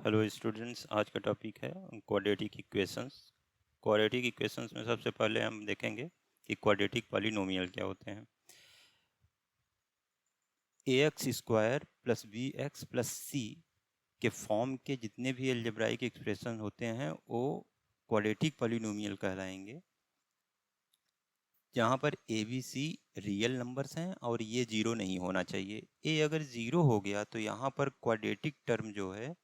Hello students, आज का topic है क्वाड्रेटिक इक्वेशंस। क्वाड्रेटिक इक्वेशंस में सबसे पहले हम देखेंगे कि क्वाड्रेटिक पॉलिनोमियल क्या होते हैं। ax square plus bx plus c के फॉर्म के जितने भी अलजेब्राइक एक्सप्रेशन होते हैं वो क्वाड्रेटिक पॉलिनोमियल कहलाएंगे, जहाँ पर a b c real numbers हैं और ये जीरो नहीं होना चाहिए। a अगर जीरो हो गया तो यहाँ पर क्वाड्रेटिक टर्म जो है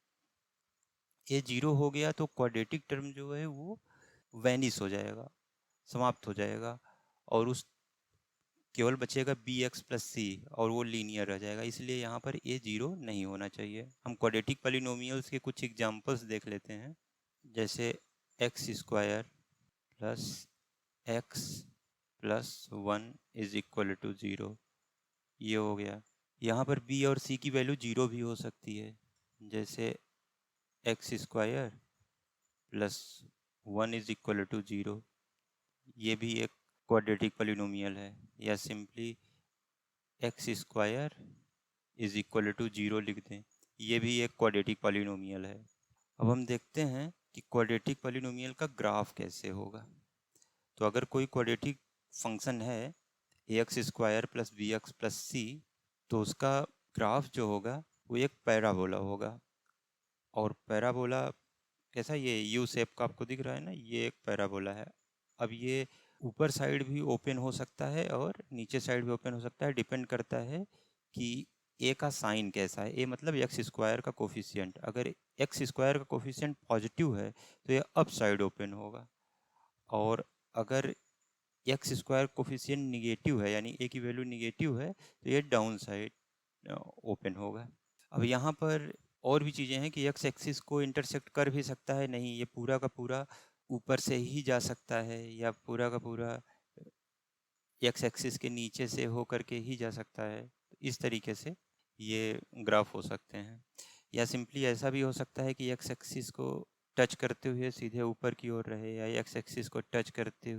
ये जीरो हो गया तो क्वाड्रेटिक टर्म जो है वो वैनिश हो जाएगा, समाप्त हो जाएगा, और उस केवल बचेगा बी एक्स प्लस सी और वो लीनियर रह जाएगा। इसलिए यहाँ पर ये जीरो नहीं होना चाहिए। हम क्वाड्रेटिक पॉलिनोमियल्स के कुछ एग्जांपल्स देख लेते हैं, जैसे x square plus x plus one is equal to zero, ये हो गया। यहाँ पर बी और सी की वैल्यू जीरो भी हो सकती है, जैसे x square plus one is equal to zero, ये भी एक क्वाड्रेटिक पॉलिनोमियल है। या simply x square is equal to zero लिख दें, ये भी एक क्वाड्रेटिक पॉलिनोमियल है। अब हम देखते हैं कि क्वाड्रेटिक पॉलिनोमियल का ग्राफ कैसे होगा। तो अगर कोई क्वाड्रेटिक फंक्शन है x square plus b x plus c, तो उसका ग्राफ जो होगा वो एक पैराबोला होगा। और पैराबोला कैसा, ये यू शेप का आपको दिख रहा है ना, ये एक पैराबोला है। अब ये ऊपर साइड भी ओपन हो सकता है और नीचे साइड भी ओपन हो सकता है, डिपेंड करता है कि ए का साइन कैसा है। ए मतलब एक्स स्क्वायर का कोफिशिएंट, अगर एक्स स्क्वायर का कोफिशिएंट पॉजिटिव है तो ये अप साइड ओपन होगा, और अगर एक्स स्क्वायर कोफिशिएंट निगेटिव है यानी ए की वैल्यू निगेटिव है तो ये डाउन साइड ओपन होगा। अब यहाँ पर और भी चीज़ें हैं कि एक्स एक्सिस को इंटरसेक्ट कर भी सकता है, नहीं ये पूरा का पूरा ऊपर से ही जा सकता है, या पूरा का पूरा एक्स एक्सिस के नीचे से हो करके ही जा सकता है। तो इस तरीके से ये ग्राफ हो सकते हैं। या सिंपली ऐसा भी हो सकता है कि एक्स एक्सिस को टच करते हुए सीधे ऊपर की ओर रहे, या एक्स एक्सिस को टच करते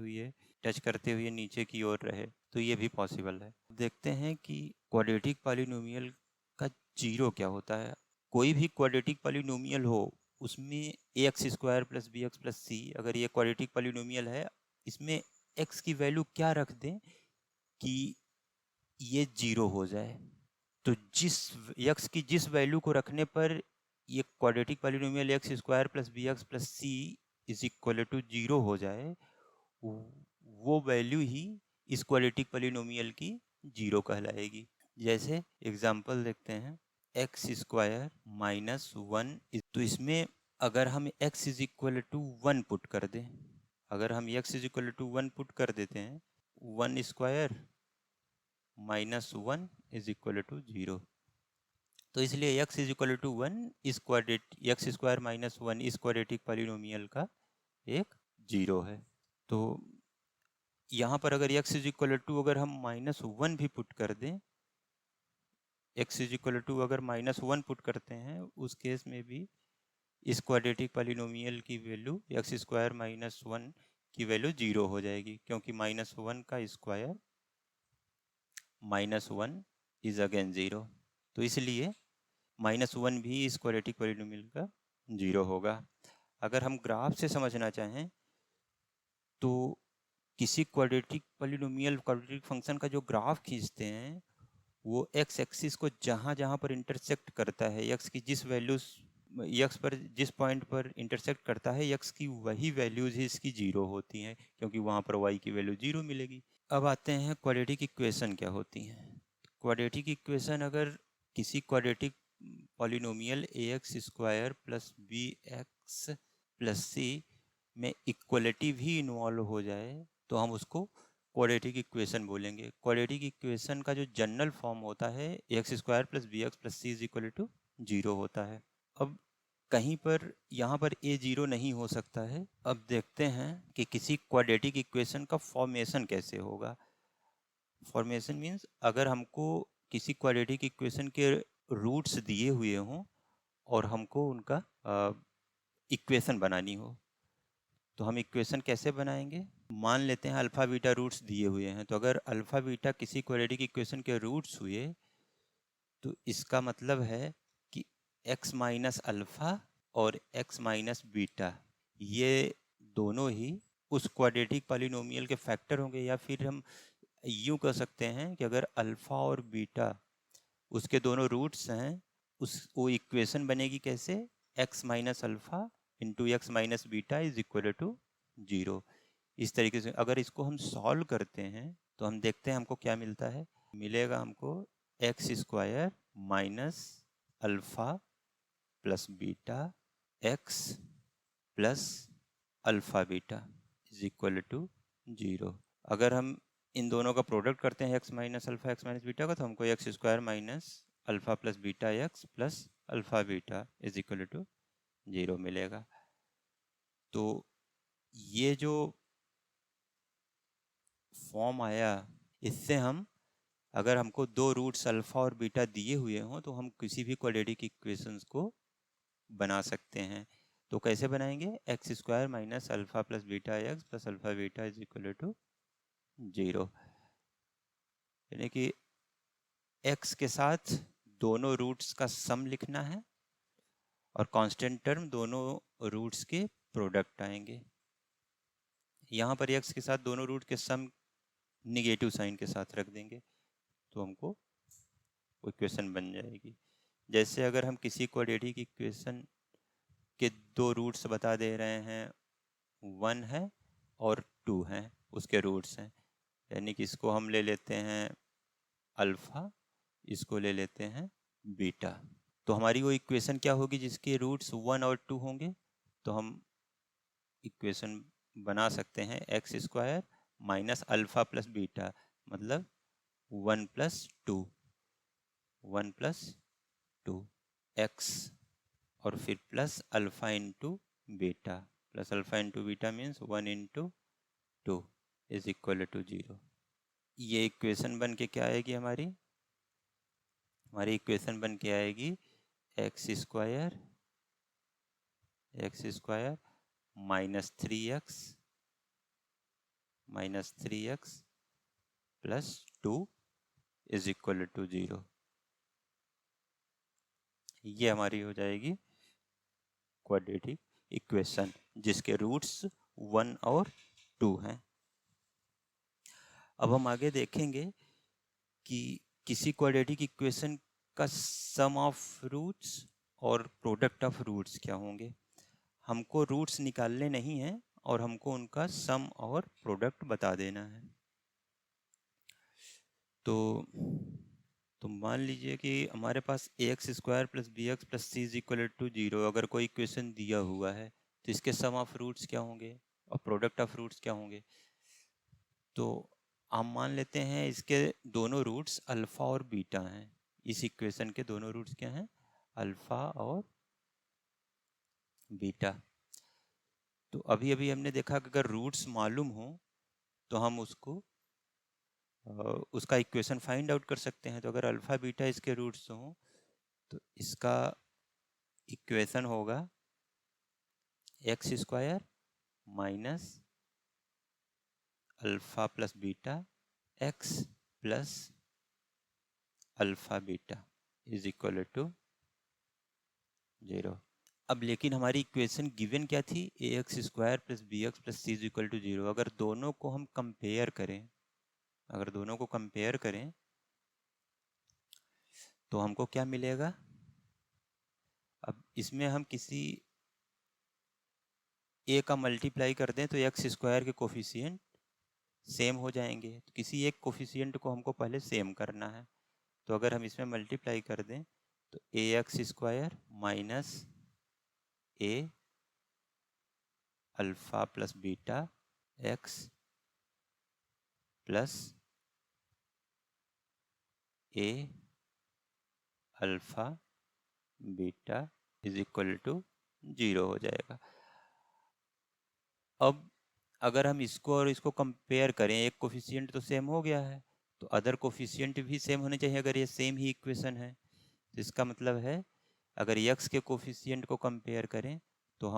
हुए नीचे की ओर रहे, तो ये भी पॉसिबल है। देखते हैं कि क्वाड्रेटिक पॉलिनोमियल का जीरो क्या होता है। कोई भी क्वाड्रेटिक पॉलिनोमियल हो उसमें a x square plus b x plus c, अगर ये क्वाड्रेटिक पॉलिनोमियल है, इसमें एक्स की वैल्यू क्या रख दें कि ये जीरो हो जाए। तो जिस एक्स की जिस वैल्यू को रखने पर ये quadratic polynomial x square plus b x plus c is equal to zero हो जाए, वो वैल्यू ही इस क्वाड्रेटिक पॉलिनोमियल की जीरो कहलाएगी। जैसे एग्जांपल देखते हैं, एक्स स्क्वायर माइनस वन, तो इसमें अगर हम x is equal to one put कर दें, अगर हम x is equal to one put कर देते हैं, one square minus one is equal to zero, तो इसलिए x is equal to one इस quadratic x square minus one इस क्वाड्रेटिक पॉलिनोमियल का एक जीरो है। तो यहाँ पर अगर x इज इक्वल टू अगर हम माइनस वन भी पुट कर दें, x इज इक्वल टू अगर माइनस वन पुट करते हैं, उस केस में भी इस क्वाड्रेटिक पॉलिनोमियल की value x square minus one की वैल्यू जीरो हो जाएगी, क्योंकि माइनस वन का square minus one is again zero, तो इसलिए माइनस वन भी इस क्वाड्रेटिक पॉलिनोमियल का जीरो होगा। अगर हम ग्राफ से समझना चाहें तो किसी क्वाड्रेटिक पॉलिनोमियल क्वाड्रेटिक फंक्शन का जो ग्राफ खींचते हैं वो एक्स एक्सिस को जहाँ जहाँ पर इंटरसेक्ट करता है, एक्स की जिस वैल्यूज एक्स पर जिस पॉइंट पर इंटरसेक्ट करता है एक्स की वही वैल्यूज ही इसकी जीरो होती हैं, क्योंकि वहाँ पर वाई की वैल्यू जीरो मिलेगी। अब आते हैं क्वाड्रेटिक इक्वेशन क्या होती हैं। क्वाड्रेटिक इक्वेशन अगर किसी quadratic polynomial a x square plus b x plus c में इक्वलिटी भी इन्वॉल्व हो जाए तो हम उसको क्वाड्रेटिक इक्वेशन बोलेंगे। क्वाड्रेटिक इक्वेशन का जो जनरल फॉर्म होता है x square plus b x plus c is equal to zero होता है। अब कहीं पर यहाँ पर ए जीरो नहीं हो सकता है। अब देखते हैं कि किसी क्वाड्रेटिक इक्वेशन का फॉर्मेशन कैसे होगा। फॉर्मेशन मीन्स अगर हमको किसी क्वाड्रेटिक इक्वेशन के रूट्स दिए हुए हों और हमको उनका इक्वेशन बनानी हो, तो हम इक्वेशन कैसे बनाएंगे। मान लेते हैं अल्फ़ा बीटा रूट्स दिए हुए हैं, तो अगर अल्फ़ा बीटा किसी क्वाड्रेटिक इक्वेशन के रूट्स हुए तो इसका मतलब है कि x माइनस अल्फ़ा और x माइनस बीटा, ये दोनों ही उस क्वाड्रेटिक पॉलिनोमियल के फैक्टर होंगे। या फिर हम यूँ कह सकते हैं कि अगर अल्फ़ा और बीटा उसके दोनों रूट्स हैं, वो इक्वेशन बनेगी कैसे, x minus alpha into x minus beta is equal to 0। इस तरीके से अगर इसको हम सॉल्व करते हैं तो हम देखते हैं हमको क्या मिलता है। मिलेगा हमको x square minus alpha plus beta x plus alpha beta is equal to 0। अगर हम इन दोनों का प्रोडक्ट करते हैं x minus alpha x minus beta का, तो हमको x square minus alpha plus beta x plus alpha beta is equal to 0 मिलेगा। तो ये जो फॉर्म आया, इससे हम, अगर हमको दो रूट्स अल्फ़ा और बीटा दिए हुए हों तो हम किसी भी क्वाड्रेटिक इक्वेशंस को बना सकते हैं। तो कैसे बनाएंगे, x square minus alpha plus beta x plus alpha beta is equal to 0। यानी कि x के साथ दोनों रूट्स का सम लिखना है और कांस्टेंट टर्म दोनों रूट्स के प्रोडक्ट आएंगे। यहाँ पर x के साथ दोनों रूट के सम निगेटिव साइन के साथ रख देंगे तो हमको इक्वेशन बन जाएगी। जैसे अगर हम किसी क्वाड्रेटिक इक्वेशन के दो रूट्स बता दे रहे हैं, 1 है और 2 हैं, उसके रूट्स हैं, यानी कि इसको हम ले लेते हैं अल्फ़ा, इसको ले लेते हैं बीटा। तो हमारी वो इक्वेशन क्या होगी जिसके रूट्स 1 और 2 होंगे। तो हम इक्वेशन बना सकते हैं x square minus alpha plus beta, मतलब 1 प्लस 2, 1 प्लस 2 एक्स और फिर plus alpha into beta, plus alpha into beta means 1 into 2 is equal to 0। ये इक्वेशन बन के क्या आएगी, हमारी इक्वेशन बन के आएगी x square minus 3x plus 2 is equal to 0। ये हमारी हो जाएगी क्वाड्रेटिक इक्वेशन जिसके रूट्स 1 और 2 हैं। अब हम आगे देखेंगे कि किसी क्वाड्रेटिक इक्वेशन का सम ऑफ रूट्स और प्रोडक्ट ऑफ रूट्स क्या होंगे। हमको रूट्स निकालने नहीं हैं और हमको उनका सम और प्रोडक्ट बता देना है। तो मान लीजिए कि हमारे पास x square plus b x plus c is equal to 0 अगर कोई इक्वेशन दिया हुआ है, तो इसके सम ऑफ रूट्स क्या होंगे और प्रोडक्ट ऑफ रूट्स क्या होंगे। तो हम मान लेते हैं इसके दोनों रूट्स अल्फ़ा और बीटा हैं। इस इक्वेशन के दोनों रूट्स क्या हैं, अल्फ़ा और बीटा। तो अभी अभी हमने देखा कि अगर रूट्स मालूम हो तो हम उसका इक्वेशन फाइंड आउट कर सकते हैं। तो अगर अल्फ़ा बीटा इसके रूट्स हों तो इसका इक्वेशन होगा x square minus alpha plus beta x plus alpha beta is equal to 0। अब लेकिन हमारी इक्वेशन गिवन क्या थी, a x square plus b x plus c is equal to 0। अगर दोनों को हम कंपेयर करें तो हमको क्या मिलेगा। अब इसमें हम किसी ए का मल्टीप्लाई कर दें तो एक्स स्क्वायर के कोफिशिएंट सेम हो जाएंगे। तो किसी एक कोफिशिएंट को हमको पहले सेम करना है। तो अगर हम इसमें मल्टीप्लाई कर दें तो a x square minus a alpha plus beta x plus a alpha beta is equal to 0 हो जाएगा। अब अगर हम इसको और इसको कंपेयर करें, एक कोफिशिएंट तो सेम हो गया है तो अदर कोफिशिएंट भी सेम होने चाहिए अगर ये सेम ही इक्वेशन है। तो इसका मतलब है अगर x के कोफिशिएंट को कंपेयर करें तो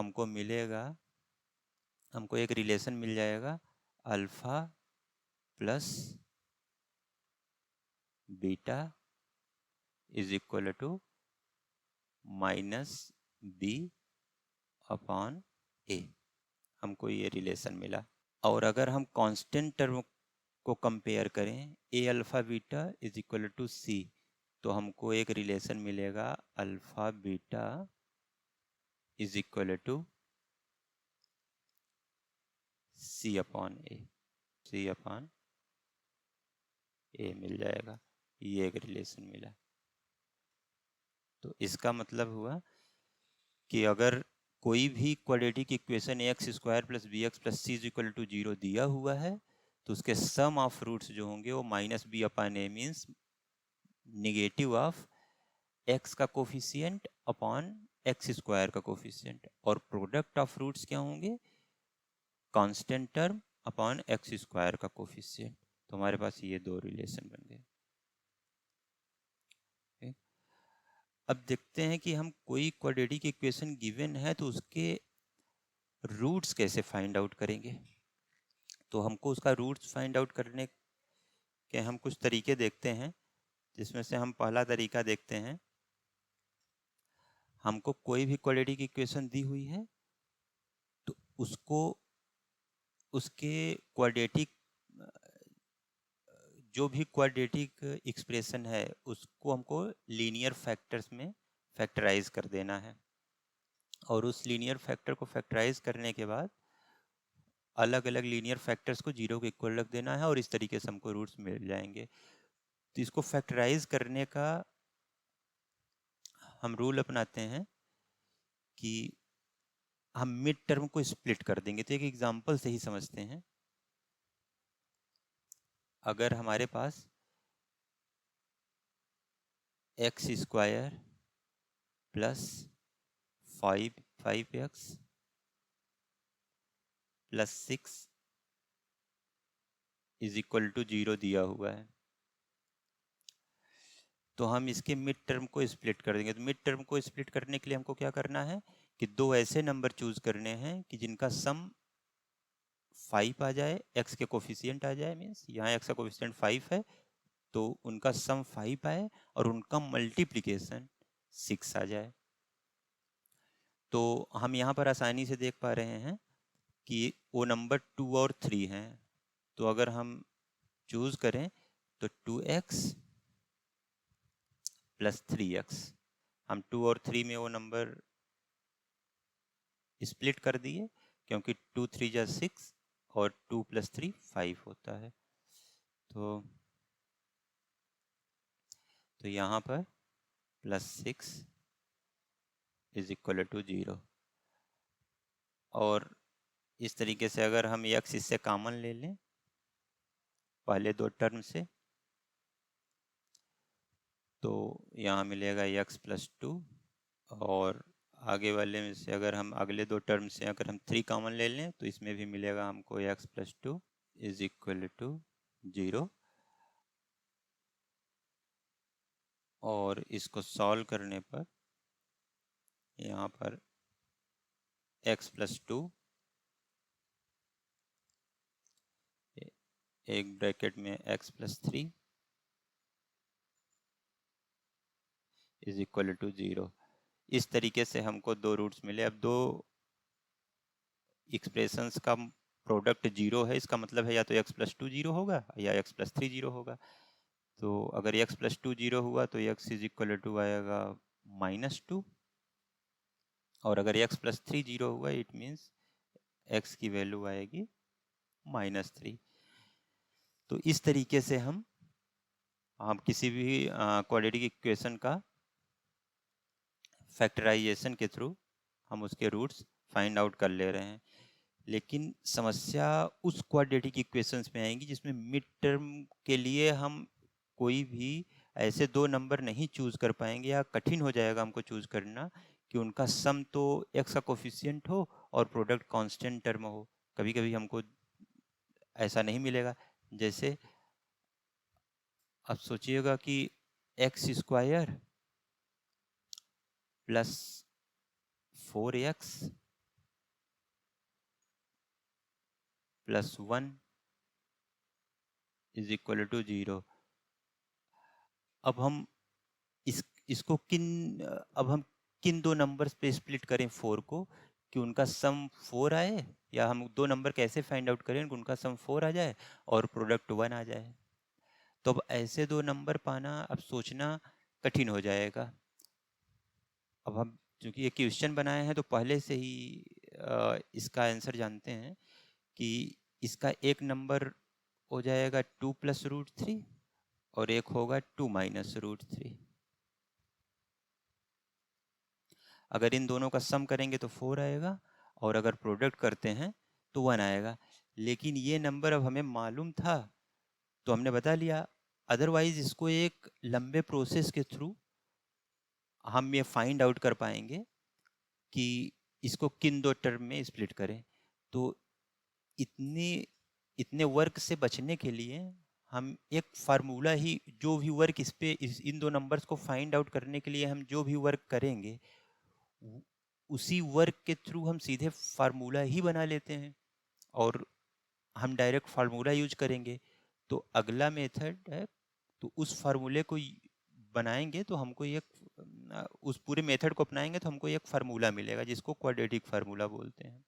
हमको एक रिलेशन मिल जाएगा alpha plus beta is equal to minus b upon a, हमको ये रिलेशन मिला। और अगर हम कांस्टेंट टर्म को कंपेयर करें a alpha beta is equal to c, तो हमको एक रिलेशन मिलेगा alpha beta is equal to c upon a, c upon a मिल जाएगा। ये एक रिलेशन मिला। तो इसका मतलब हुआ कि अगर कोई भी quadratic equation x square plus b x plus c is equal to zero दिया हुआ है, तो उसके सम ऑफ रूट्स जो होंगे वो minus b upon a means negative of x का कोफिशिएंट अपॉन एक्स स्क्वायर का कोफिशिएंट, और प्रोडक्ट ऑफ रूट्स क्या होंगे, constant term upon x square का कोफिशिएंट। तो हमारे पास ये दो रिलेशन बन गए। अब देखते हैं कि हम कोई क्वाड्रेटिक इक्वेशन गिवन है तो उसके रूट्स कैसे फाइंड आउट करेंगे। तो हमको उसका रूट्स फाइंड आउट करने के हम कुछ तरीके देखते हैं, जिसमें से हम पहला तरीका देखते हैं। हमको कोई भी क्वाड्रेटिक इक्वेशन दी हुई है तो उसको उसके क्वाड्रेटिक जो भी क्वाड्रेटिक एक्सप्रेशन है उसको हमको लीनियर फैक्टर्स में फैक्टराइज कर देना है, और उस लीनियर फैक्टर को फैक्टराइज करने के बाद अलग अलग लीनियर फैक्टर्स को जीरो के इक्वल रख देना है, और इस तरीके से हमको रूट्स मिल जाएंगे। तो इसको फैक्टराइज करने का हम रूल अपनाते हैं कि हम मिड टर्म को स्प्लिट कर देंगे। तो एक एग्जांपल से ही समझते हैं। अगर हमारे पास x square plus 5x plus 6 is equal to 0 दिया हुआ है, तो हम इसके मिड टर्म को स्प्लिट कर देंगे। तो मिड टर्म को स्प्लिट करने के लिए हमको क्या करना है कि दो ऐसे नंबर चूज करने हैं कि जिनका सम 5 आ जाए, एक्स के कोफिशिएंट आ जाए, मीन्स यहाँ एक्स का कोफिशिएंट 5 है तो उनका सम 5 आए और उनका मल्टीप्लिकेशन 6 आ जाए। तो हम यहाँ पर आसानी से देख पा रहे हैं कि वो नंबर 2 और 3 हैं। तो अगर हम चूज करें तो 2x प्लस 3x, हम 2 और 3 में वो नंबर स्प्लिट कर दिए, क्योंकि 2 3 जा 6 और 2 प्लस 3 5 होता है। तो यहाँ पर प्लस 6 इज इक्वल टू 0, और इस तरीके से अगर हम x इससे कॉमन ले लें पहले दो टर्म से, तो यहाँ मिलेगा x प्लस 2, और आगे वाले में से अगर हम अगले दो टर्म से अगर हम 3 कॉमन ले लें तो इसमें भी मिलेगा हमको x plus 2 is equal to 0। और इसको सॉल्व करने पर यहाँ पर x प्लस 2 एक ब्रैकेट में x plus 3 is equal to 0। इस तरीके से हमको दो रूट्स मिले। अब दो एक्सप्रेशंस का प्रोडक्ट 0 है, इसका मतलब है या तो x प्लस 2 0 होगा या x प्लस 3 0 होगा। तो अगर x प्लस 2 0 हुआ तो x इज इक्वल टू आएगा -2, और अगर x प्लस 3 0 हुआ इट मीन्स x की वैल्यू आएगी -3। तो इस तरीके से हम किसी भी क्वाड्रेटिक इक्वेशन का फैक्टराइजेशन के थ्रू हम उसके रूट्स फाइंड आउट कर ले रहे हैं। लेकिन समस्या उस क्वाड्रेटिक इक्वेशंस में आएंगी जिसमें मिड टर्म के लिए हम कोई भी ऐसे दो नंबर नहीं चूज कर पाएंगे, या कठिन हो जाएगा हमको चूज करना कि उनका सम तो एक्स का कोफिशिएंट हो और प्रोडक्ट कांस्टेंट टर्म हो। कभी कभी हमको ऐसा नहीं मिलेगा। जैसे आप सोचिएगा कि x square plus 4x plus 1 is equal to 0। अब हम इसको अब हम किन दो नंबर्स पे स्प्लिट करें 4 को, कि उनका सम 4 आए, या हम दो नंबर कैसे फाइंड आउट करें कि उनका सम 4 आ जाए और प्रोडक्ट 1 आ जाए। तो अब ऐसे दो नंबर पाना अब सोचना कठिन हो जाएगा। अब हम चूंकि ये क्वेश्चन बनाए हैं तो पहले से ही इसका आंसर जानते हैं कि इसका एक नंबर हो जाएगा 2 प्लस रूट 3 और एक होगा 2 माइनस रूट 3। अगर इन दोनों का सम करेंगे तो 4 आएगा और अगर प्रोडक्ट करते हैं तो 1 आएगा। लेकिन ये नंबर अब हमें मालूम था तो हमने बता लिया, अदरवाइज इसको एक लंबे प्रोसेस के थ्रू हम ये फाइंड आउट कर पाएंगे कि इसको किन दो टर्म में स्प्लिट करें। तो इतने इतने वर्क से बचने के लिए हम एक फार्मूला ही, जो भी वर्क इन दो नंबर्स को फाइंड आउट करने के लिए हम जो भी वर्क करेंगे उसी वर्क के थ्रू हम सीधे फार्मूला ही बना लेते हैं और हम डायरेक्ट फार्मूला यूज करेंगे। तो अगला मेथड है, तो उस फार्मूले को बनाएंगे तो हमको एक उस पूरे मेथड को अपनाएंगे तो हमको एक फार्मूला मिलेगा जिसको क्वाड्रेटिक फार्मूला बोलते हैं।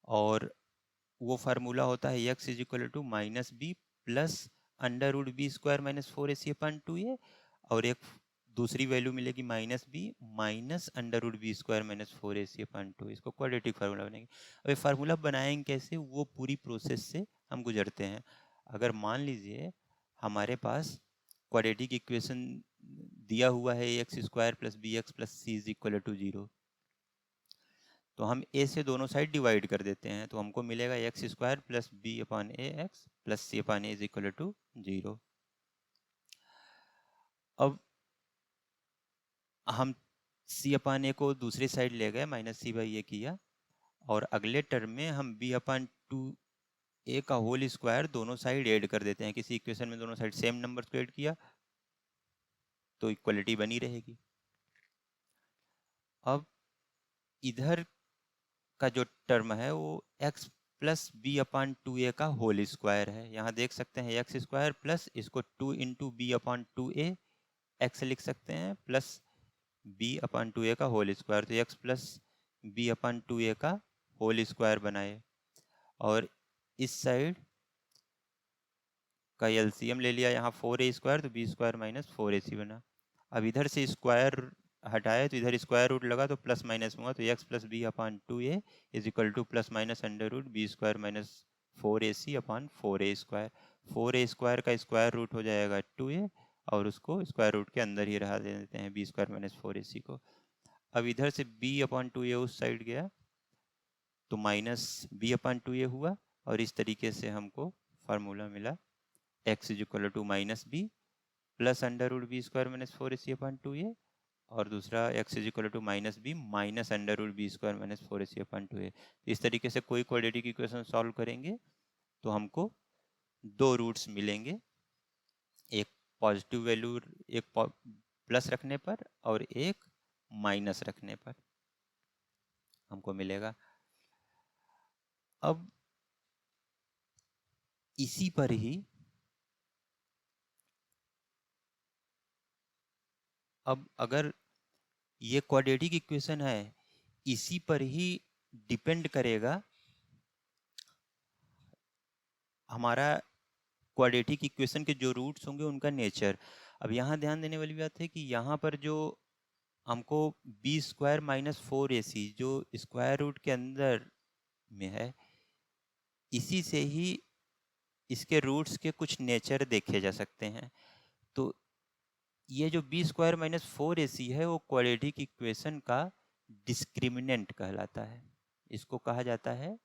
और वो फार्मूला होता है x is equal to minus b plus under root b square minus 4ac upon 2a, और एक दूसरी वैल्यू मिलेगी minus b minus under root b square minus 4ac upon 2। इसको क्वाड्रेटिक फार्मूला बनाएंगे। अब ये फार्मूला बनाएंगे कैसे, वो पूरी प्रोसेस से हम गुजरते हैं। अगर मान लीजिए हमारे पास क्वाड्रेटिक इक्वेशन दिया हुआ है x square plus b x plus c is equal to 0, तो हम a से दोनों साइड डिवाइड कर देते हैं तो हमको मिलेगा x square plus b upon a x plus c upon a is equal to 0। अब हम c अपान ए को दूसरी साइड ले गए, माइनस सी बाई ए किया, और अगले टर्म में हम b अपान 2a का होल स्क्वायर दोनों साइड ऐड कर देते हैं। किसी इक्वेशन में दोनों साइड सेम नंबर को ऐड किया तो इक्वलिटी बनी रहेगी। अब इधर का जो टर्म है वो x plus b upon 2a का होल स्क्वायर है। यहाँ देख सकते हैं एक्स स्क्वायर प्लस इसको 2 into B upon 2a x लिख सकते हैं प्लस बी अपान 2a का होल स्क्वायर, तो x plus b upon 2a का होल स्क्वायर बनाए। और इस साइड का एलसीएम ले लिया, यहाँ 4a स्क्वायर तो बी स्क्वायर माइनस 4ac बना। अब इधर से स्क्वायर हटाए तो इधर स्क्वायर रूट लगा तो प्लस माइनस हुआ, तो x plus b upon 2a is equal to plus minus under root b square minus 4ac upon 4a square. 4a square का स्क्वायर रूट हो जाएगा 2a और उसको स्क्वायर रूट के अंदर ही रहा दे देते हैं बी स्क्वायर माइनस 4ac को। अब इधर से b अपान 2a उस साइड गया तो माइनस बी अपान 2a हुआ, और इस तरीके से हमको फार्मूला मिला x is equal to minus b plus under root b square minus 4ac upon 2a, और दूसरा x is equal to minus b minus under root b square minus 4ac upon 2a। इस तरीके से कोई quadratic equation solve करेंगे तो हमको दो रूट्स मिलेंगे, एक पॉजिटिव वैल्यू एक प्लस रखने पर और एक माइनस रखने पर हमको मिलेगा। अब इसी पर ही अब अगर ये क्वाड्रेटिक इक्वेशन है, इसी पर ही डिपेंड करेगा हमारा क्वाड्रेटिक इक्वेशन के जो रूट्स होंगे उनका नेचर। अब यहाँ ध्यान देने वाली बात है कि यहाँ पर जो हमको बी स्क्वायर माइनस 4ac जो स्क्वायर रूट के अंदर में है, इसी से ही इसके रूट्स के कुछ नेचर देखे जा सकते हैं। तो ये जो बी स्क्वायर माइनस 4ac है वो क्वाड्रेटिक इक्वेशन का डिस्क्रिमिनेंट कहलाता है। इसको कहा जाता है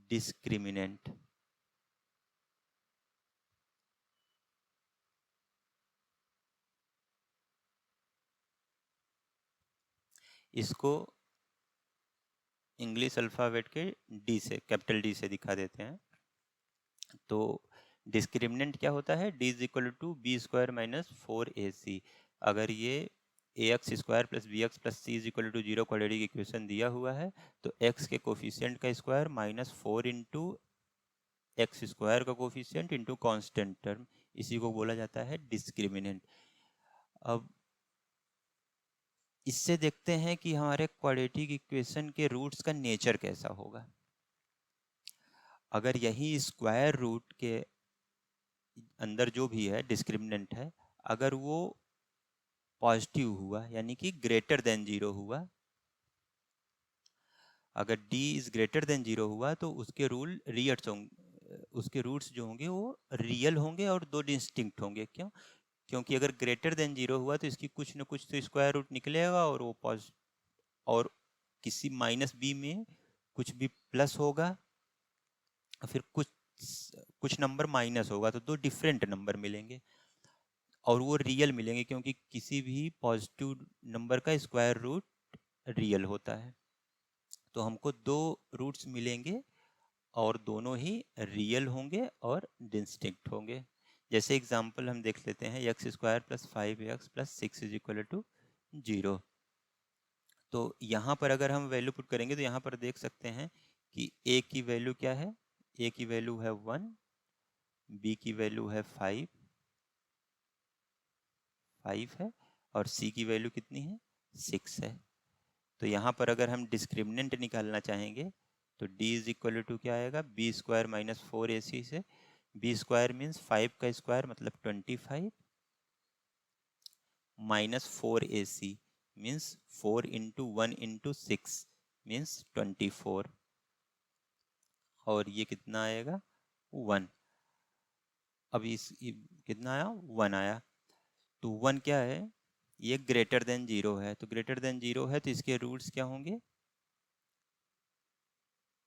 डिस्क्रिमिनेंट। इसको इंग्लिश अल्फ़ाबेट के डी से, कैपिटल डी से दिखा देते हैं। तो डिस्क्रिमिनेंट क्या होता है, D is equal to b square minus 4ac। अगर ये a x square plus b x plus c is equal to 0 quadratic equation दिया हुआ है तो एक्स के कोफिशिएंट का square minus 4 into x square का कोफिशिएंट इंटू कॉन्स्टेंट टर्म, इसी को बोला जाता है डिस्क्रिमिनेंट। अब इससे देखते हैं कि हमारे क्वाड्रेटिक इक्वेशन के रूट्स का नेचर कैसा होगा। अगर यही स्क्वायर रूट के अंदर जो भी है डिस्क्रिमिनेंट है, अगर वो पॉजिटिव हुआ यानी कि ग्रेटर देन 0 हुआ, अगर d इज ग्रेटर देन 0 हुआ तो उसके रूल रियल्स होंगे, उसके रूट्स जो होंगे वो रियल होंगे और दो डिस्टिंक्ट होंगे। क्यों? क्योंकि अगर ग्रेटर देन 0 हुआ तो इसकी कुछ न कुछ तो स्क्वायर रूट निकलेगा और वो और किसी माइनस b में कुछ भी प्लस होगा, फिर कुछ कुछ नंबर माइनस होगा, तो दो डिफरेंट नंबर मिलेंगे और वो रियल मिलेंगे, क्योंकि किसी भी पॉजिटिव नंबर का स्क्वायर रूट रियल होता है। तो हमको दो रूट्स मिलेंगे और दोनों ही रियल होंगे और डिस्टिंक्ट होंगे। जैसे एग्जांपल हम देख लेते हैं, x square plus 5x plus 6 is equal to 0। तो यहाँ पर अगर हम वैल्यू पुट करेंगे तो यहाँ पर देख सकते हैं कि a की वैल्यू क्या है, a की वैल्यू है 1, b की वैल्यू है 5 है और c की वैल्यू कितनी है, 6 है। तो यहाँ पर अगर हम डिस्क्रिमिनेंट निकालना चाहेंगे तो d इज इक्वल टू क्या आएगा, बी स्क्वायर माइनस 4ac से, बी स्क्वायर मीन्स 5 का स्क्वायर मतलब 25 minus 4ac means 4 into 1 into 6 means 24 और ये कितना आएगा 1। अब कितना आया, 1 आया। तो 1 क्या है, ये ग्रेटर देन 0 है, तो ग्रेटर देन 0 है तो इसके रूट्स क्या होंगे,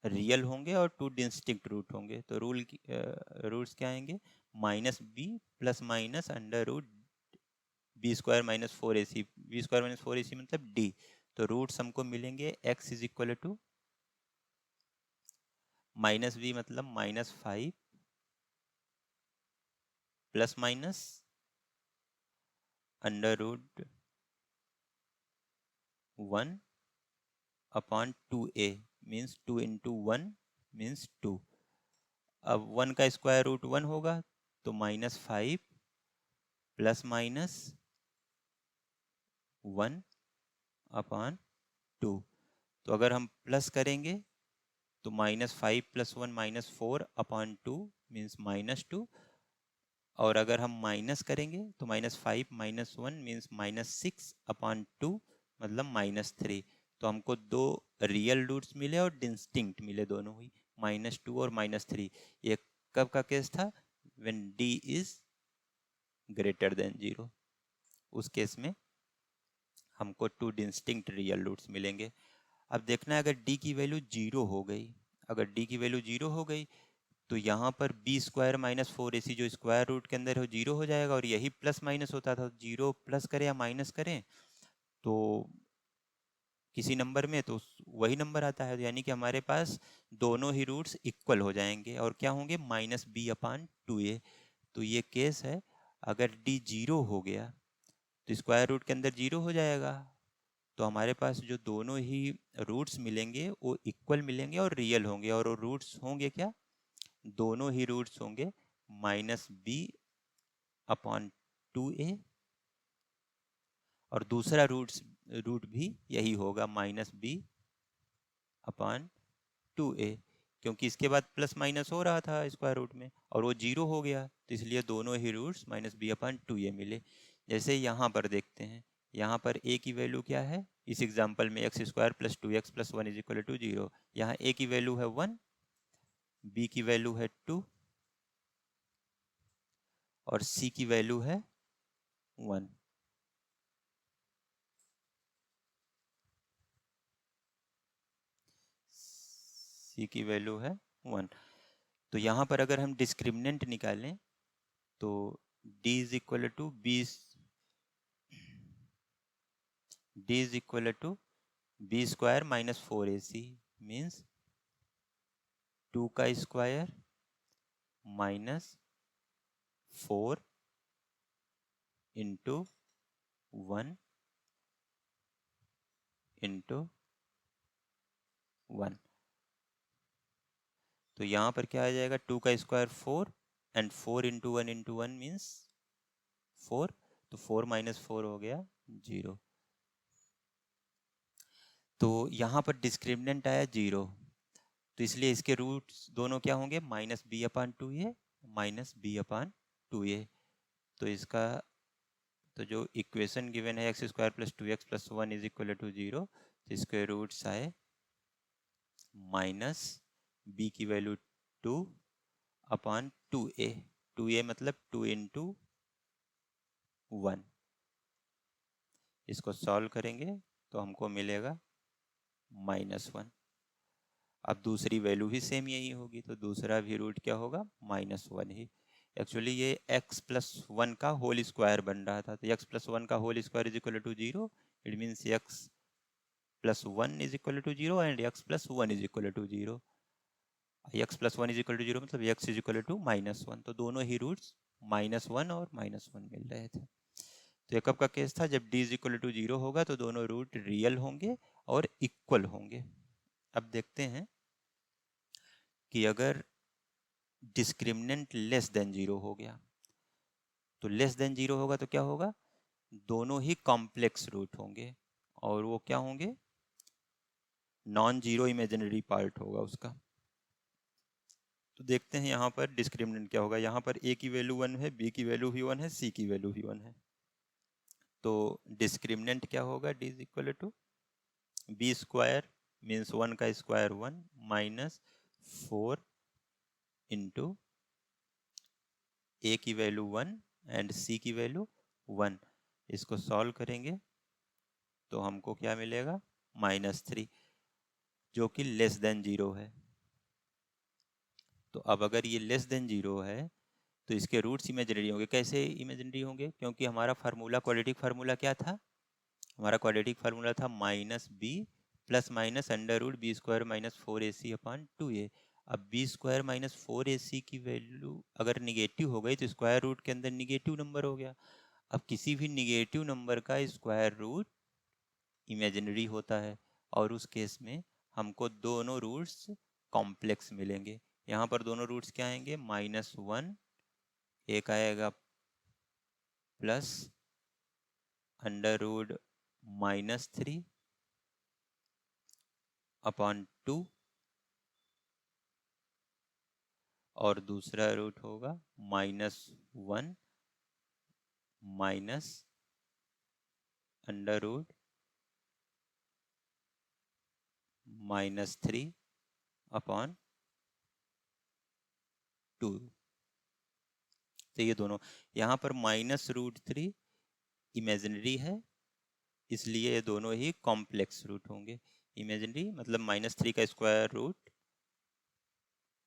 रियल होंगे और टू डिस्टिंक्ट रूट होंगे। तो रूट्स क्या आएंगे, minus b plus minus under root b square minus 4ac, b square minus 4ac मतलब डी। तो रूट्स हमको मिलेंगे x is equal to minus b मतलब minus 5 plus minus under root 1 upon 2a means 2 into 1 means 2। अब 1 का square root 1 होगा तो minus 5 plus minus 1 upon 2। तो अगर हम प्लस करेंगे तो minus 5 plus 1 minus 4 upon 2 means minus 2। और अगर हम माइनस करेंगे तो minus 5 minus 1 means minus 6 upon 2 मतलब माइनस 3। तो हमको दो रियल रूट्स मिले और डिस्टिंक्ट मिले दोनों ही, माइनस 2 और माइनस 3। ये कब का केस था, when d is greater than 0। उस केस में हमको टू डिस्टिंक्ट रियल रूट्स मिलेंगे। अब देखना है अगर d की वैल्यू 0 हो गई, अगर d की वैल्यू 0 हो गई तो यहाँ पर बी स्क्वायर माइनस 4ac जो स्क्वायर रूट के अंदर हो 0 हो जाएगा, और यही प्लस माइनस होता था, 0 प्लस करें या माइनस करें तो किसी नंबर में तो वही नंबर आता है, यानी कि हमारे पास दोनों ही रूट्स इक्वल हो जाएंगे और क्या होंगे, माइनस बी अपान 2a। तो ये केस है, अगर d 0 हो गया तो स्क्वायर रूट के अंदर 0 हो जाएगा, तो हमारे पास जो दोनों ही रूट्स मिलेंगे वो इक्वल मिलेंगे और रियल होंगे, और वो रूट्स होंगे क्या, दोनों ही रूट्स होंगे माइनस बी अपॉन 2a और दूसरा रूट भी यही होगा माइनस बी अपॉन 2a, क्योंकि इसके बाद प्लस माइनस हो रहा था स्क्वायर रूट में और वो 0 हो गया, तो इसलिए दोनों ही roots minus b upon 2a मिले। जैसे यहाँ पर देखते हैं, यहाँ पर a की वैल्यू क्या है, इस एग्जांपल में x square plus 2x plus 1 is equal to 0। यहाँ a की वैल्यू है 1, b की वैल्यू है 2 और c की वैल्यू है 1। c की वैल्यू है 1। तो यहाँ पर अगर हम डिस्क्रिमिनेंट निकालें तो d is equal to b square minus 4ac means 2 का स्क्वायर माइनस 4 इंटू 1 इंटू 1। तो यहाँ पर क्या आ जाएगा, 2 का स्क्वायर 4 एंड 4 इंटू 1 मीन्स 4, तो 4 माइनस 4 हो गया 0। तो यहाँ पर डिस्क्रिमिनेंट आया 0, तो इसलिए इसके रूट्स दोनों क्या होंगे, -b/2a -b/2a। तो इसका तो जो इक्वेशन गिवन है x² + 2x + 1 = 0, तो इसके रूट्स आए -b की वैल्यू 2/2a, 2a मतलब 2 × 1। इसको सॉल्व करेंगे तो हमको मिलेगा -1। अब दूसरी वैल्यू भी सेम यही होगी, तो दूसरा भी रूट क्या होगा, -1 ही। एक्चुअली ये x + 1 का होल स्क्वायर बन रहा था, तो x + 1 का whole square = 0, it means x + 1 = 0 and x + 1 = 0। x + 1 = 0 मतलब x = -1, तो दोनों ही रूट्स -1 और -1 मिल रहे थे। तो ये कब का केस था, जब d = 0 होगा तो दोनों रूट रियल होंगे और इक्वल होंगे। अब देखते हैं कि अगर डिस्क्रिमिनेंट लेस देन 0 हो गया, तो लेस देन 0 होगा तो क्या होगा, दोनों ही कॉम्प्लेक्स रूट होंगे, और वो क्या होंगे, नॉन जीरो इमेजिनरी पार्ट होगा उसका। तो देखते हैं यहाँ पर डिस्क्रिमिनेंट क्या होगा। यहाँ पर a की वैल्यू 1 है, b की वैल्यू भी 1 है, c की वैल्यू भी 1 है। तो डिस्क्रिमिनेंट क्या होगा, d = b² मीन्स 1 का स्क्वायर 1 -4 इंटू a की वैल्यू 1 एंड c की वैल्यू 1। इसको सॉल्व करेंगे तो हमको क्या मिलेगा, -3, जो कि लेस देन 0 है। तो अब अगर ये लेस देन 0 है तो इसके रूट्स इमेजिनरी होंगे। कैसे इमेजिनरी होंगे, क्योंकि हमारा फार्मूला, क्वाड्रेटिक फार्मूला क्या था, हमारा क्वाड्रेटिक फार्मूला था -b + √b² - 4ac/2a। अब b² - 4ac की वैल्यू अगर निगेटिव हो गई तो स्क्वायर रूट के अंदर निगेटिव नंबर हो गया। अब किसी भी निगेटिव नंबर का स्क्वायर रूट इमेजिनरी होता है, और उस केस में हमको दोनों रूट्स कॉम्प्लेक्स मिलेंगे। यहाँ पर दोनों रूट्स क्या आएंगे, -1, एक आएगा प्लस √-3/2, और दूसरा रूट होगा -1 -√-3/2। तो ये दोनों, यहाँ पर -√3 इमेजिनरी है, इसलिए ये दोनों ही कॉम्प्लेक्स रूट होंगे। इमेजिनरी मतलब -3 का स्क्वायर रूट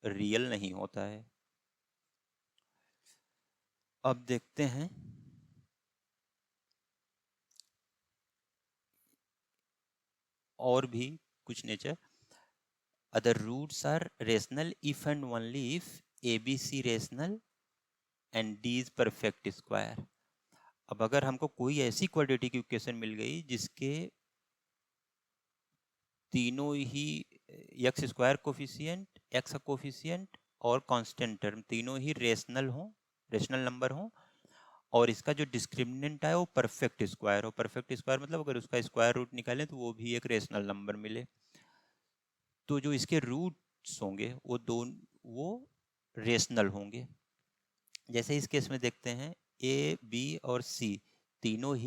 रियल नहीं होता है। अब देखते हैं और भी कुछ nature. Other roots are rational if and only if ABC rational and D is perfect square. अब अगर हमको कोई ऐसी क्वाड्रेटिक इक्वेशन मिल गई जिसके तीनों ही x² कोफिशिएंट, x का कोफिशिएंट और कांस्टेंट टर्म तीनों ही रेशनल हो, रेशनल नंबर हो, और इसका जो डिस्क्रिमिनेंट है वो परफेक्ट स्क्वायर हो। परफेक्ट स्क्वायर मतलब अगर उसका स्क्वायर रूट निकालें तो वो भी एक रेशनल नंबर मिले, तो जो इसके रूट्स होंगे वो रेशनल होंगे। जैसे इस केस में देखते हैं A, B और C तीनों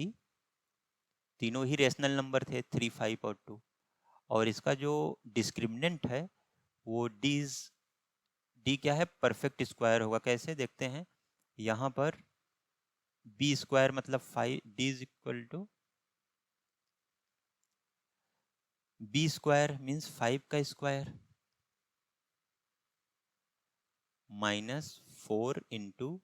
ही रेशनल नंबर थे, 3, 5 और 2, और इसका जो डिस्क्रिमिनेंट है वो D क्या है, परफेक्ट स्क्वायर होगा। कैसे देखते हैं, यहाँ पर b² मतलब 5, D = b² मीन्स 5 का स्क्वायर -4 इंटू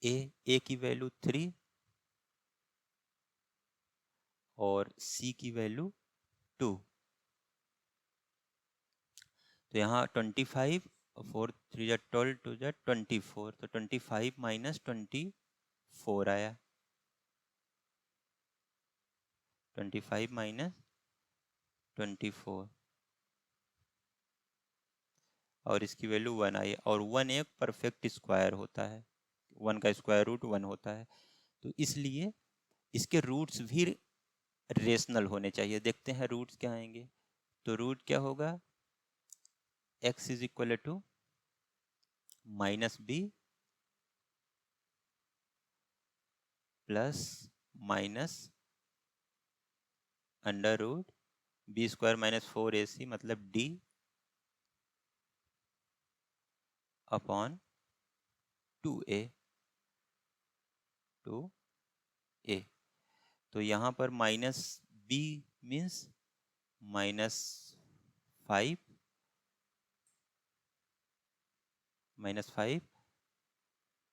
a की वैल्यू 3 और c की वैल्यू 2। तो यहाँ 25, 4 3 जा 12, 2 जा 24, तो 25 - 24 आया, 25 - 24, और इसकी वैल्यू 1 आई, और 1 एक परफेक्ट स्क्वायर होता है, 1 का स्क्वायर रूट 1 होता है। तो इसलिए इसके रूट्स भी रेशनल होने चाहिए। देखते हैं रूट्स क्या आएंगे। तो रूट क्या होगा, x is equal to minus b plus minus under root b square minus 4ac मतलब d अपॉन 2a 2a। तो यहाँ पर minus b means -5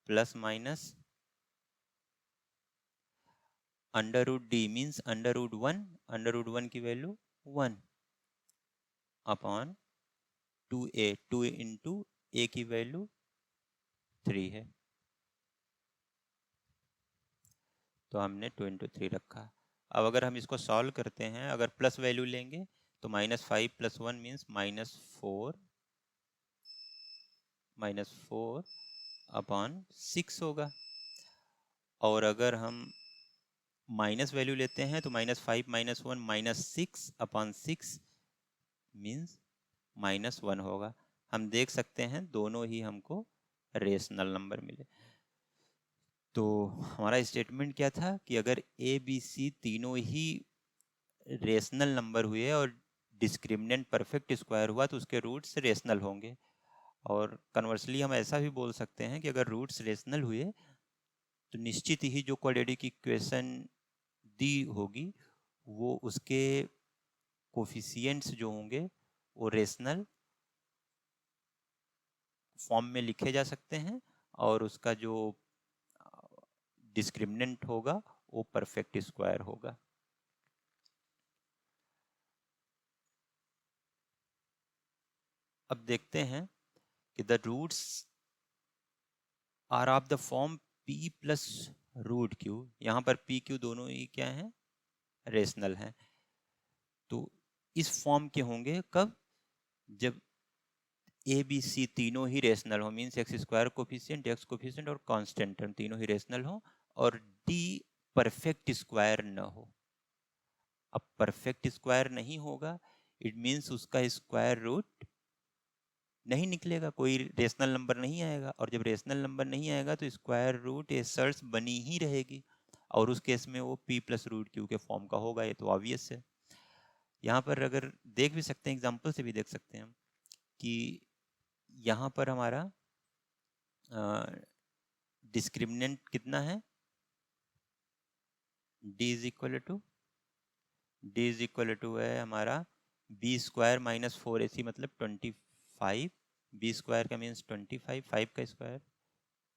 plus minus under root d means under root one की value 1 upon 2a 2 into a की value 3 है, तो हमने 2 into 3 रखा। अब अगर हम इसको सॉल्व करते हैं, अगर प्लस वैल्यू लेंगे तो -5 प्लस 1 मीन्स -4 अपॉन 6 होगा। और अगर हम माइनस वैल्यू लेते हैं तो -5 -1 -6 अपॉन 6 मीन्स -1 होगा। हम देख सकते हैं दोनों ही हमको रेशनल नंबर मिले। तो हमारा स्टेटमेंट क्या था कि अगर ए बी सी तीनों ही रेशनल नंबर हुए और डिस्क्रिमिनेंट परफेक्ट स्क्वायर हुआ तो उसके रूट्स रेशनल होंगे। और कन्वर्सली हम ऐसा भी बोल सकते हैं कि अगर रूट्स रेशनल हुए तो निश्चित ही जो क्वाड्रेटिक इक्वेशन दी होगी वो उसके कोफिशिएंट्स जो होंगे वो रेशनल फॉर्म में लिखे जा सकते हैं और उसका जो डिस्क्रिमिनेंट होगा वो परफेक्ट स्क्वायर होगा। अब देखते हैं कि the roots are of the form p plus root q. यहाँ पर p q दोनों ही क्या हैं, रेशनल हैं। तो इस फॉर्म के होंगे कब, जब ए बी सी तीनों ही रेशनल हो, means x square coefficient x coefficient और कांस्टेंट टर्म तीनों ही रेशनल हो और डी परफेक्ट स्क्वायर न हो। अब परफेक्ट स्क्वायर नहीं होगा इट मीन्स उसका स्क्वायर रूट नहीं निकलेगा, कोई रेशनल नंबर नहीं आएगा। और जब रेशनल नंबर नहीं आएगा तो स्क्वायर रूट एसर्ट्स बनी ही रहेगी और उस केस में वो p प्लस रूट क्यू के फॉर्म का होगा। ये तो ऑब्वियस है। यहाँ पर अगर देख भी सकते हैं, एग्जाम्पल से भी देख सकते हैं हम कि यहाँ पर हमारा डिस्क्रिमिनेंट कितना है, d इज इक्वल टू है हमारा बी स्क्वायर माइनस 4ac मतलब 25। बी स्क्वायर का मीन्स 25, 5 का स्क्वायर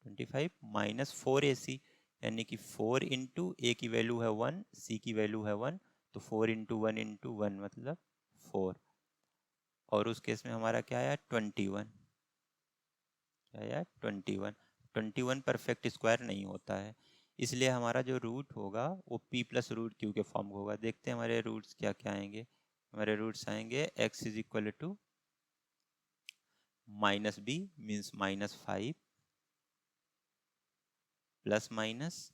25 माइनस 4ac यानी कि 4 इंटू ए की वैल्यू है 1 सी की वैल्यू है 1 तो 4 इंटू 1 इंटू 1 मतलब 4। और उस केस में हमारा क्या आया 21, क्या आया 21 परफेक्ट स्क्वायर नहीं होता है, इसलिए हमारा जो रूट होगा वो p प्लस रूट क्यू के फॉर्म होगा। देखते हैं हमारे रूट्स क्या क्या आएंगे। हमारे रूट्स आएंगे x is equal to minus b means -5 plus minus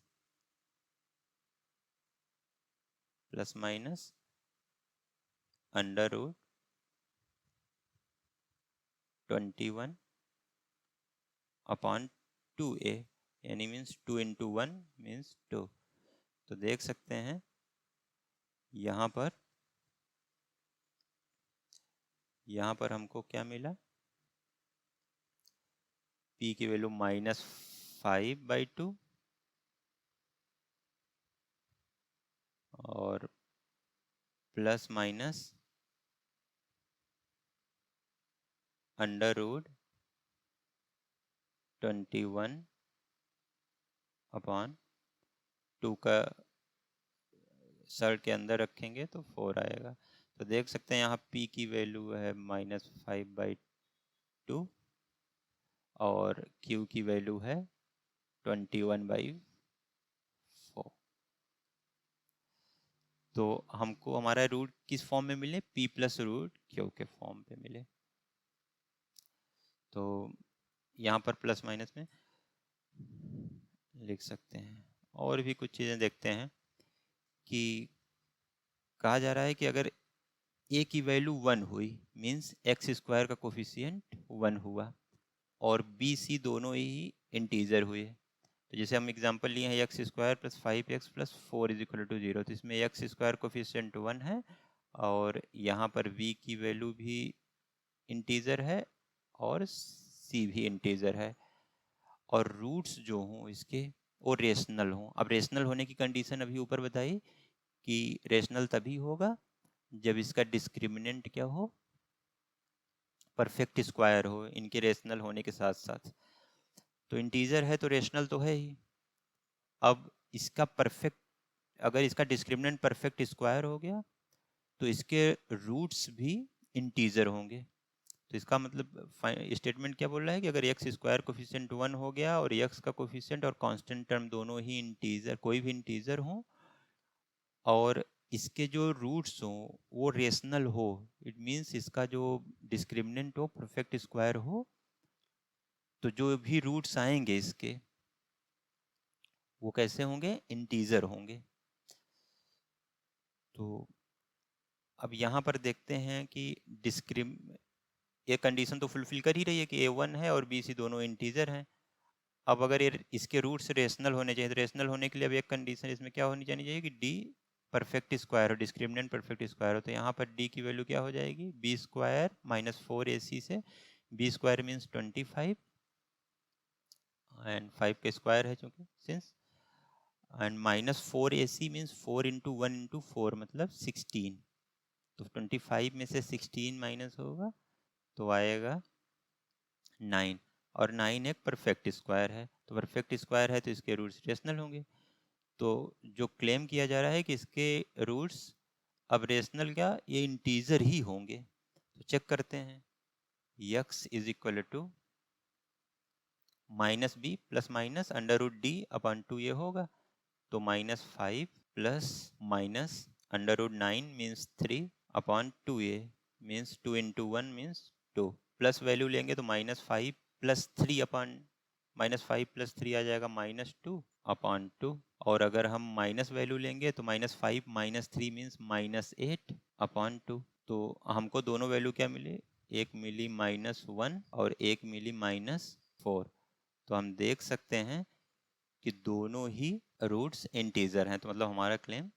under root 21 upon 2a यानी मीन्स 2 इंटू 1 मीन्स 2। तो देख सकते हैं यहाँ पर हमको क्या मिला, p की वैल्यू -5/2 और plus minus under root 21 upon 2 का सर्ट के अंदर रखेंगे तो 4 आएगा। तो देख सकते हैं यहाँ p की वैल्यू है -5/2 और q की वैल्यू है 21/4। तो हमको हमारा रूट किस फॉर्म में मिले, p प्लस रूट क्यू के फॉर्म पे मिले। तो यहाँ पर प्लस माइनस में लिख सकते हैं। और भी कुछ चीज़ें देखते हैं कि कहा जा रहा है कि अगर ए की वैल्यू 1 हुई मीन्स एक्स स्क्वायर का कोफिशिएंट 1 हुआ, और बी सी दोनों ही इंटीजर हुए। तो जैसे हम एग्जांपल लिए हैं x square plus 5x plus 4 is equal to 0, तो इसमें एक्स स्क्वायर कोफिशिएंट 1 है और यहाँ पर v की वैल्यू भी इंटीजर है और c भी इंटीजर है, और रूट्स जो हों इसके वो रेशनल हों। अब रेशनल होने की कंडीशन अभी ऊपर बताई कि रेशनल तभी होगा जब इसका डिस्क्रिमिनेंट क्या हो, परफेक्ट स्क्वायर हो, इनके रेशनल होने के साथ साथ। तो इंटीजर है तो रेशनल तो है ही। अब इसका परफेक्ट, अगर इसका डिस्क्रिमिनेंट परफेक्ट स्क्वायर हो गया तो इसके रूट्स भी इंटीजर होंगे। तो इसका मतलब स्टेटमेंट क्या बोल रहा है कि अगर एक्स स्क्वायर कोफिशिएंट 1 हो गया और एक्स का कोफिशिएंट और कांस्टेंट टर्म दोनों ही इंटीजर, कोई भी इंटीजर हो, और इसके जो रूट्स हो वो रेशनल हो, इट मीन्स इसका जो डिस्क्रिमिनेंट हो परफेक्ट स्क्वायर हो, तो जो भी रूट्स आएंगे इसके वो कैसे होंगे, इंटीजर होंगे। तो अब यहाँ पर देखते हैं कि ये कंडीशन तो फुलफिल कर ही रही है कि a1 है और b c दोनों इंटीजर हैं। अब अगर ये इसके रूट्स रेशनल होने चाहिए, तो रेशनल होने के लिए अब एक कंडीशन इसमें क्या होनी चाहिए कि d परफेक्ट स्क्वायर हो, डिस्क्रिमिनेंट परफेक्ट स्क्वायर हो। तो यहाँ पर d की वैल्यू क्या हो जाएगी, बी स्क्वायर माइनस 4ac से, बी स्क्वायर मीन्स 25 एंड 5 का स्क्वायर है चूँकि since, and minus 4ac means 4 into 1 into 4 मतलब 16। तो 25 में से 16 माइनस होगा तो आएगा 9, और 9 एक परफेक्ट स्क्वायर है, तो परफेक्ट स्क्वायर है तो इसके रूट्स रेशनल होंगे। तो जो क्लेम किया जा रहा है कि इसके रूट्स अब रेशनल क्या, ये इंटीजर ही होंगे। तो चेक करते हैं, x is equal to minus b plus minus under root d upon 2 ये होगा, तो -5 plus minus under root 9 means 3 upon 2a means 2 into 1 means 2, plus value लेंगे तो -5 प्लस 3 अपॉन -5 प्लस 3 आ जाएगा -2 अपॉन 2, और अगर हम माइनस वैल्यू लेंगे तो -5 माइनस 3 मीन्स -8 अपॉन 2। तो हमको दोनों वैल्यू क्या मिले, एक मिली -1 और एक मिली -4। तो हम देख सकते हैं कि दोनों ही रूट्स इंटीजर हैं, तो मतलब हमारा क्लेम